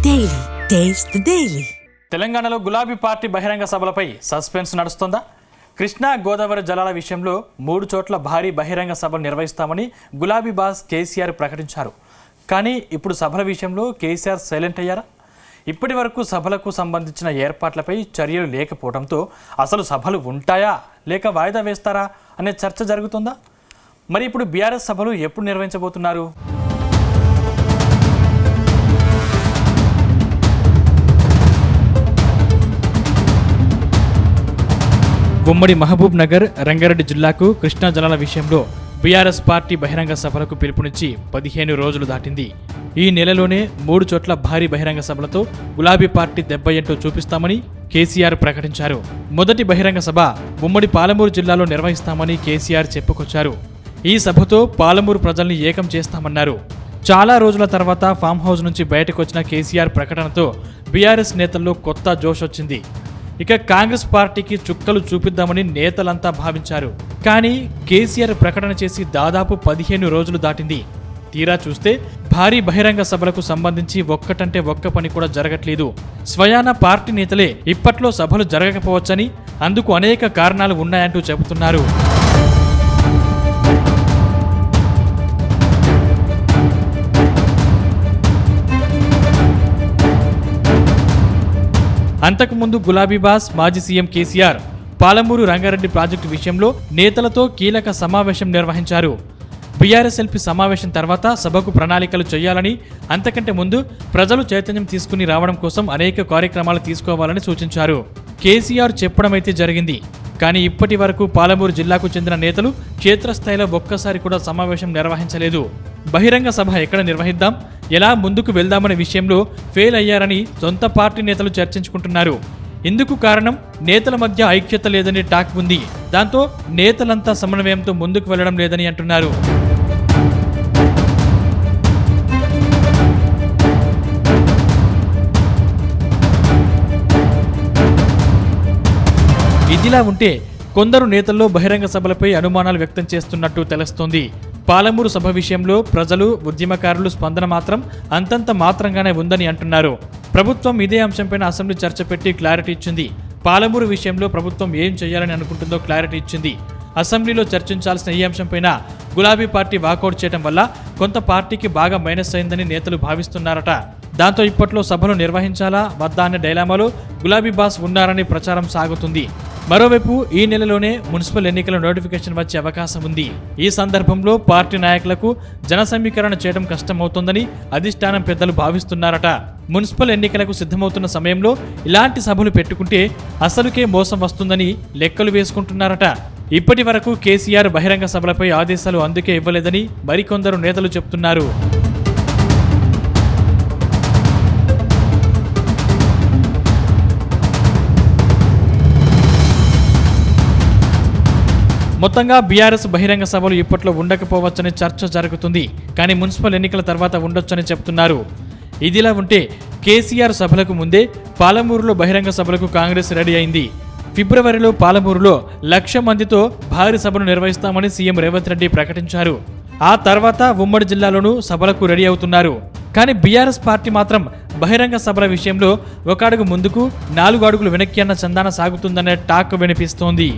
Daily taste the daily. తెలంగాణలో గులాబీ party బహిరంగ సభలపై సస్పెన్స్ నడుస్తోందా? కృష్ణా గోదావరి జలాల విషయంలో 3 చోట్ల భారీ బహిరంగ సభలు నిర్వహిస్తామని గులాబీ బాస్ కేసీఆర్ ప్రకటించారు. కానీ ఇప్పుడు సభల విషయంలో కేసీఆర్ సైలెంట్ అయ్యారా? ఇప్పటి వరకు సభలకు సంబంధించిన ఏర్పాట్లపై చర్యలు లేకపోవడంతో అసలు సభలు ఉంటాయా లేక వాయిదా వేస్తారా అనే చర్చ జరుగుతుందా? మరి ఇప్పుడు బీఆర్ఎస్ సభలు ఎప్పుడు నిర్వహించబోతున్నారు? ఉమ్మడి మహబూబ్ నగర్, రంగారెడ్డి జిల్లాకు కృష్ణా జలాల విషయంలో బీఆర్ఎస్ పార్టీ బహిరంగ సభలకు పిలుపునిచ్చి 15 రోజులు దాటింది. ఈ నెలలోనే 3 చోట్ల భారీ బహిరంగ సభలతో గులాబీ పార్టీ దెబ్బ ఏంటో చూపిస్తామని కేసీఆర్ ప్రకటించారు. మొదటి బహిరంగ సభ ఉమ్మడి పాలమూరు జిల్లాలో నిర్వహిస్తామని కేసీఆర్ చెప్పుకొచ్చారు. ఈ సభతో పాలమూరు ప్రజల్ని ఏకం చేస్తామన్నారు. చాలా రోజుల తర్వాత ఫామ్ హౌస్ నుంచి బయటకు వచ్చిన కేసీఆర్ ప్రకటనతో బీఆర్ఎస్ నేతల్లో కొత్త జోష్ వచ్చింది. ఇక కాంగ్రెస్ పార్టీకి చుక్కలు చూపిద్దామని నేతలంతా భావించారు. కానీ కేసీఆర్ ప్రకటన చేసి దాదాపు 15 రోజులు దాటింది. తీరా చూస్తే భారీ బహిరంగ సభలకు సంబంధించి ఒక్కటంటే ఒక్క పని కూడా జరగట్లేదు. స్వయాన పార్టీ నేతలే ఇప్పట్లో సభలు జరగకపోవచ్చని, అందుకు అనేక కారణాలు ఉన్నాయంటూ చెబుతున్నారు. అంతకుముందు గులాబీ బాస్ మాజీ సీఎం కేసీఆర్ పాలమూరు రంగారెడ్డి ప్రాజెక్టు విషయంలో నేతలతో కీలక సమావేశం నిర్వహించారు. బీఆర్ఎస్ఎల్పీ సమావేశం తర్వాత సభకు ప్రణాళికలు చేయాలని, అంతకంటే ముందు ప్రజలు చైతన్యం తీసుకుని రావడం కోసం అనేక కార్యక్రమాలు తీసుకోవాలని సూచించారు. కేసీఆర్ చెప్పడమైతే జరిగింది. కానీ ఇప్పటి వరకు పాలమూరు జిల్లాకు చెందిన నేతలు క్షేత్రస్థాయిలో ఒక్కసారి కూడా సమావేశం నిర్వహించలేదు. బహిరంగ సభ ఎక్కడ నిర్వహిద్దాం, ఎలా ముందుకు వెళ్దామనే విషయంలో ఫెయిల్ అయ్యారని సొంత పార్టీ నేతలు చర్చించుకుంటున్నారు. ఇందుకు కారణం నేతల మధ్య ఐక్యత లేదని టాక్ ఉంది. దాంతో నేతలంతా సమన్వయంతో ముందుకు వెళ్లడం లేదని అంటున్నారు. ఇదిలా ఉంటే కొందరు నేతల్లో బహిరంగ సభలపై అనుమానాలు వ్యక్తం చేస్తున్నట్టు తెలుస్తోంది. పాలమూరు సభ విషయంలో ప్రజలు, ఉద్యమకారులు స్పందన మాత్రం అంతంత మాత్రంగానే ఉందని అంటున్నారు. ప్రభుత్వం ఇదే అంశంపైన అసెంబ్లీ చర్చ పెట్టి క్లారిటీ ఇచ్చింది. పాలమూరు విషయంలో ప్రభుత్వం ఏం చేయాలని అనుకుంటుందో క్లారిటీ ఇచ్చింది. అసెంబ్లీలో చర్చించాల్సిన ఈ అంశంపైన గులాబీ పార్టీ వాకౌట్ చేయడం వల్ల కొంత పార్టీకి బాగా మైనస్ అయిందని నేతలు భావిస్తున్నారట. దాంతో ఇప్పట్లో సభలు నిర్వహించాలా వద్దా అనే డైలామాలో గులాబీ బాస్ ఉన్నారని ప్రచారం సాగుతుంది. మరోవైపు ఈ నెలలోనే మున్సిపల్ ఎన్నికల నోటిఫికేషన్ వచ్చే అవకాశం ఉంది. ఈ సందర్భంలో పార్టీ నాయకులకు జన సమీకరణ చేయడం కష్టమవుతోందని అధిష్టానం పెద్దలు భావిస్తున్నారట. మున్సిపల్ ఎన్నికలకు సిద్ధమవుతున్న సమయంలో ఇలాంటి సభలు పెట్టుకుంటే అసలుకే మోసం వస్తుందని లెక్కలు వేసుకుంటున్నారట. ఇప్పటి వరకు కేసీఆర్ బహిరంగ సభలపై ఆదేశాలు అందుకే ఇవ్వలేదని మరికొందరు నేతలు చెబుతున్నారు. మొత్తంగా బీఆర్ఎస్ బహిరంగ సభలు ఇప్పట్లో ఉండకపోవచ్చని చర్చ జరుగుతుంది. కానీ మున్సిపల్ ఎన్నికల తర్వాత ఉండొచ్చని చెప్తున్నారు. ఇదిలా ఉంటే కేసీఆర్ సభలకు ముందే పాలమూరులో బహిరంగ సభలకు కాంగ్రెస్ రెడీ అయింది. ఫిబ్రవరిలో పాలమూరులో 1,00,000 మందితో భారీ సభను నిర్వహిస్తామని సీఎం రేవంత్ రెడ్డి ప్రకటించారు. ఆ తర్వాత ఉమ్మడి జిల్లాలోనూ సభలకు రెడీ అవుతున్నారు. కానీ బీఆర్ఎస్ పార్టీ మాత్రం బహిరంగ సభల విషయంలో 1 అడుగు ముందుకు 4 అడుగులు వెనక్కి అన్న చందాన సాగుతుందనే టాక్ వినిపిస్తోంది.